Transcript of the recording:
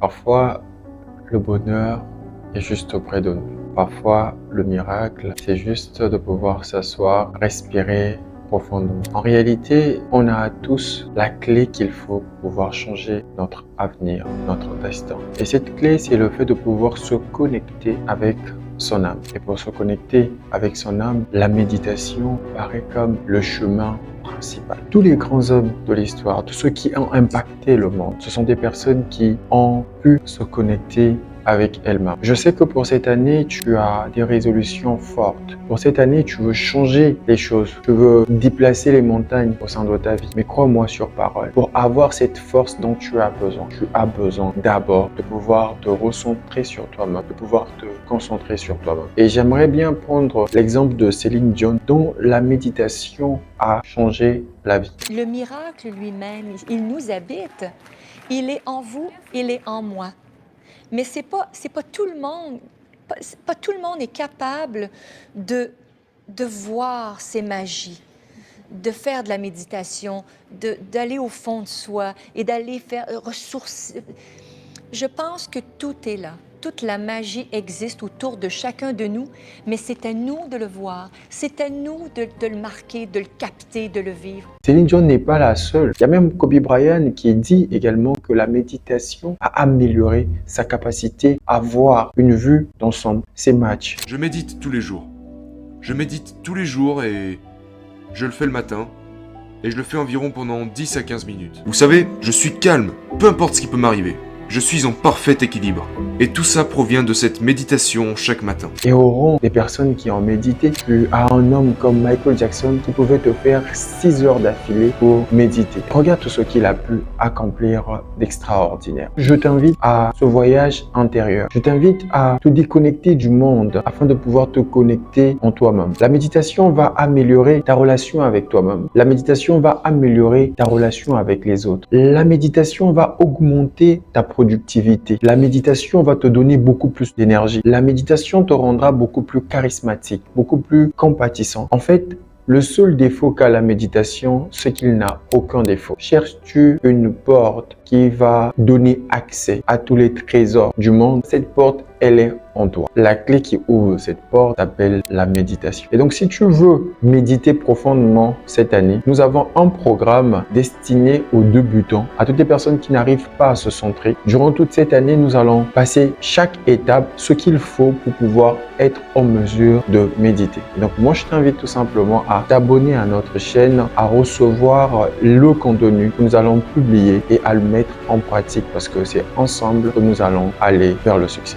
Parfois, le bonheur est juste auprès de nous. Parfois, le miracle, c'est juste de pouvoir s'asseoir, respirer profondément. En réalité, on a tous la clé qu'il faut pour pouvoir changer notre avenir, notre destin. Et cette clé, c'est le fait de pouvoir se connecter avec son âme. Et pour se connecter avec son âme, la méditation paraît comme le chemin principal. Tous les grands hommes de l'histoire, tous ceux qui ont impacté le monde, ce sont des personnes qui ont pu se connecter avec elle-même. Je sais que pour cette année, tu as des résolutions fortes. Pour cette année, tu veux changer les choses. Tu veux déplacer les montagnes au sein de ta vie. Mais crois-moi sur parole, pour avoir cette force dont tu as besoin d'abord de pouvoir te recentrer sur toi-même, de pouvoir te concentrer sur toi-même. Et j'aimerais bien prendre l'exemple de Céline Dion, dont la méditation a changé la vie. Le miracle lui-même, il nous habite. Il est en vous, il est en moi. Mais c'est pas tout le monde, pas tout le monde est capable de voir ces magies, de faire de la méditation, d'aller au fond de soi et d'aller faire ressourcer. Je pense que tout est là. Toute la magie existe autour de chacun de nous, mais c'est à nous de le voir, c'est à nous de le marquer, de le capter, de le vivre. Céline Dion n'est pas la seule. Il y a même Kobe Bryant qui dit également que la méditation a amélioré sa capacité à voir une vue d'ensemble, ses matchs. Je médite tous les jours. Je médite tous les jours et je le fais le matin. Et je le fais environ pendant 10 à 15 minutes. Vous savez, je suis calme, peu importe ce qui peut m'arriver. Je suis en parfait équilibre. Et tout ça provient de cette méditation chaque matin. Et au rang des personnes qui ont médité, tu as un homme comme Michael Jackson qui pouvait te faire 6 heures d'affilée pour méditer. Regarde tout ce qu'il a pu accomplir d'extraordinaire. Je t'invite à ce voyage intérieur. Je t'invite à te déconnecter du monde afin de pouvoir te connecter en toi-même. La méditation va améliorer ta relation avec toi-même. La méditation va améliorer ta relation avec les autres. La méditation va augmenter ta productivité. La méditation va te donner beaucoup plus d'énergie. La méditation te rendra beaucoup plus charismatique, beaucoup plus compatissant. En fait, le seul défaut qu'a la méditation, c'est qu'il n'a aucun défaut. Cherches-tu une porte qui va donner accès à tous les trésors du monde? Cette porte, elle est en toi. La clé qui ouvre cette porte s'appelle la méditation. Et donc, si tu veux méditer profondément cette année, nous avons un programme destiné aux débutants, à toutes les personnes qui n'arrivent pas à se centrer. Durant toute cette année, nous allons passer chaque étape, ce qu'il faut pour pouvoir être en mesure de méditer. Et donc, moi, je t'invite tout simplement à t'abonner à notre chaîne, à recevoir le contenu que nous allons publier et à le mettre en pratique parce que c'est ensemble que nous allons aller vers le succès.